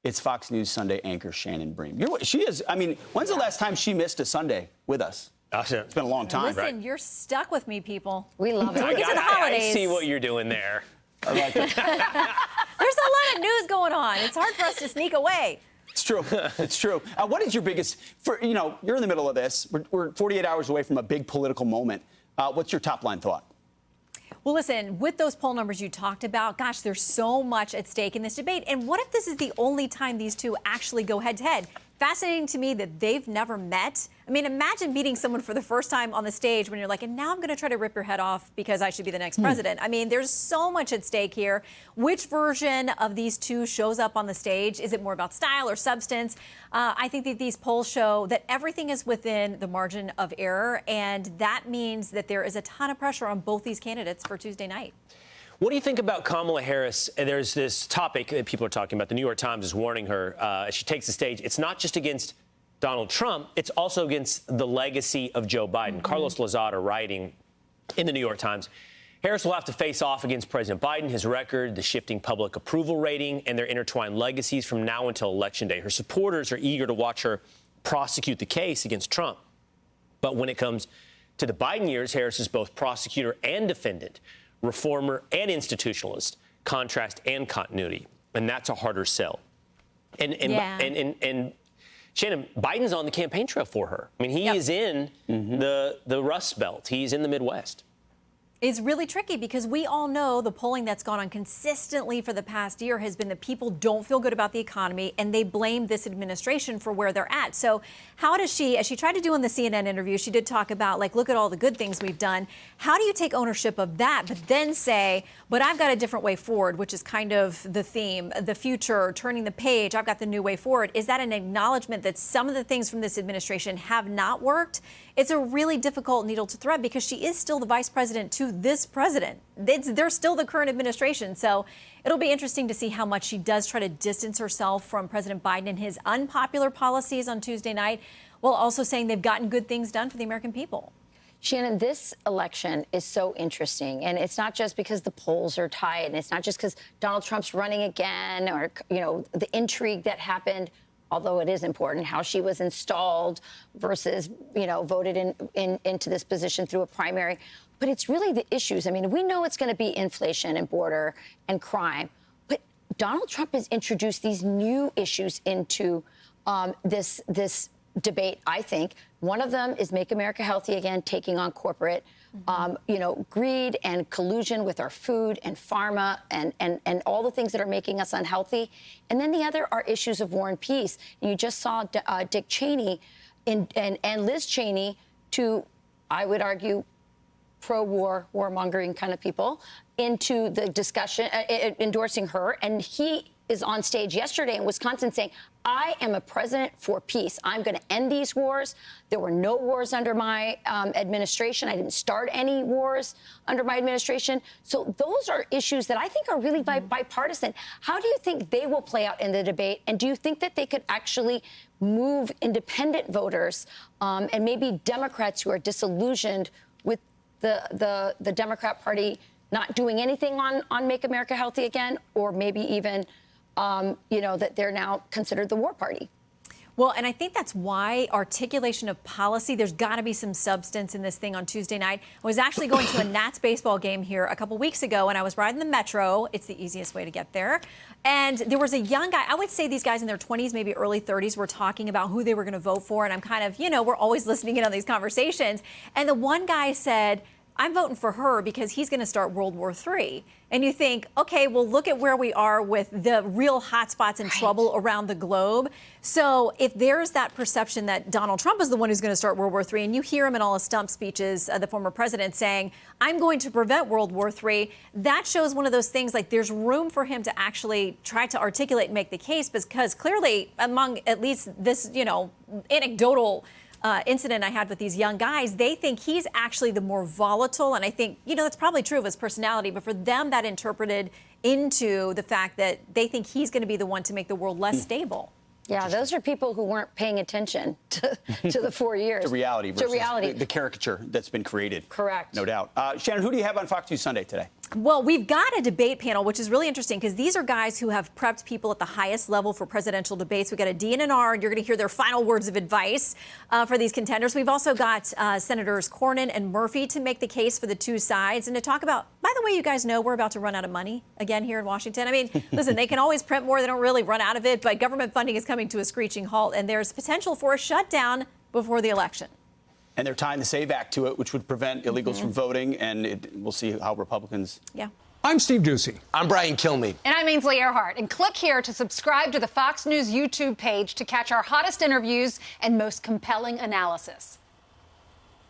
It's Fox News Sunday anchor Shannon Bream. She is, I mean, when's the last time she missed a Sunday with us? It's been a long time. Listen, you're stuck with me, people. We love it. We get to the holidays. I see what you're doing there. I like it. There's a lot of news going on. It's hard for us to sneak away. It's true. It's true. What is your biggest, you're in the middle of this. We're 48 hours away from a big political moment. What's your top line thought? Well, listen, with those poll numbers you talked about, gosh, there's so much at stake in this debate. And what if this is the only time these two actually go head to head? Fascinating to me that they've never met. I mean, imagine meeting someone for the first time on the stage when you're like, and now I'm going to try to rip your head off because I should be the next president. I mean, there's so much at stake here. Which version of these two shows up on the stage? Is it more about style or substance? I think that these polls show that everything is within the margin of error, and that means that there is a ton of pressure on both these candidates for Tuesday night. What do you think about Kamala Harris? There's this topic that people are talking about. The New York Times is warning her as she takes the stage. It's not just against Donald Trump. It's also against the legacy of Joe Biden. Carlos Lozada writing in the New York Times, Harris will have to face off against President Biden, his record, the shifting public approval rating, and their intertwined legacies from now until Election Day. Her supporters are eager to watch her prosecute the case against Trump. But when it comes to the Biden years, Harris is both prosecutor and defendant, reformer and institutionalist, contrast and continuity. And that's a harder sell. And Shannon, Biden's on the campaign trail for her. I mean, he is in the Rust Belt. He's in the Midwest. It's really tricky because we all know the polling that's gone on consistently for the past year has been that people don't feel good about the economy and they blame this administration for where they're at. So how does she, as she tried to do in the CNN interview, she did talk about, like, look at all the good things we've done. How do you take ownership of that, but then say, but I've got a different way forward, which is kind of the theme, the future, turning the page, I've got the new way forward. Is that an acknowledgement that some of the things from this administration have not worked? It's a really difficult needle to thread because she is still the vice president to this president. They're still the current administration. So it'll be interesting to see how much she does try to distance herself from President Biden and his unpopular policies on Tuesday night, while also saying they've gotten good things done for the American people. Shannon, this election is so interesting, and it's not just because the polls are tight, and it's not just because Donald Trump's running again, or, the intrigue that happened, although it is important, how she was installed versus, voted into this position through a primary. But it's really the issues. I mean, we know it's going to be inflation and border and crime, but Donald Trump has introduced these new issues into this debate, I think. One of them is Make America Healthy Again, taking on corporate, greed and collusion with our food and pharma and all the things that are making us unhealthy. And then the other are issues of war and peace. And you just saw Dick Cheney and Liz Cheney, two, I would argue, pro-war, warmongering kind of people, into the discussion, endorsing her. And he is on stage yesterday in Wisconsin saying, I am a president for peace. I'm going to end these wars. There were no wars under my administration. I didn't start any wars under my administration. So those are issues that I think are really bipartisan. How do you think they will play out in the debate? And do you think that they could actually move independent voters and maybe Democrats who are disillusioned with the Democrat Party not doing anything on Make America Healthy Again, or maybe even that they're now considered the war party? Well, and I think that's why articulation of policy, there's got to be some substance in this thing on Tuesday night. I was actually going to a Nats baseball game here a couple weeks ago, and I was riding the Metro. It's the easiest way to get there. And there was a young guy, I would say these guys in their 20s, maybe early 30s, were talking about who they were going to vote for. And I'm kind of, we're always listening in on these conversations. And the one guy said, I'm voting for her because he's going to start World War III. And you think, okay, well, look at where we are with the real hotspots and trouble around the globe. So if there's that perception that Donald Trump is the one who's going to start World War III, and you hear him in all his stump speeches, the former president saying, I'm going to prevent World War III, that shows one of those things, like there's room for him to actually try to articulate and make the case, because clearly among at least this, anecdotal incident I had with these young guys, they think he's actually the more volatile. And I think, that's probably true of his personality. But for them, that interpreted into the fact that they think he's going to be the one to make the world less stable. Yeah, those are people who weren't paying attention to the 4 years. To reality versus to reality. The caricature that's been created. Correct. No doubt. Shannon, who do you have on Fox News Sunday today? Well, we've got a debate panel, which is really interesting because these are guys who have prepped people at the highest level for presidential debates. We've got a D and an R, and you're going to hear their final words of advice for these contenders. We've also got Senators Cornyn and Murphy to make the case for the two sides and to talk about, by the way, you guys know we're about to run out of money again here in Washington. I mean, listen, they can always print more. They don't really run out of it, but government funding is coming to a screeching halt, and there's potential for a shutdown before the election. And they're tying the SAVE Act to it, which would prevent illegals from voting, and we'll see how Republicans... Yeah. I'm Steve Ducey. I'm Brian Kilmeade. And I'm Ainsley Earhart. And click here to subscribe to the Fox News YouTube page to catch our hottest interviews and most compelling analysis.